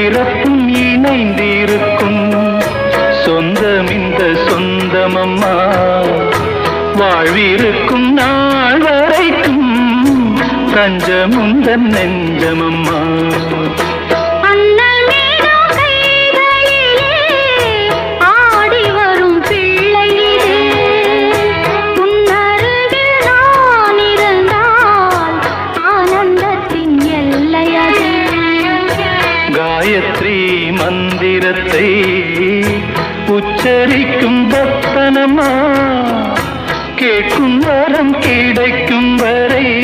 பிறப்பும் இணைந்திருக்கும் சொந்தம் இந்த சொந்தமம்மா வாழ்விருக்கும் நாள் வரைக்கும் தஞ்சமுந்தன் நெஞ்சமம்மா காயத்ரி மந்திரத்தை உச்சரிக்கும் பக்தனம்மா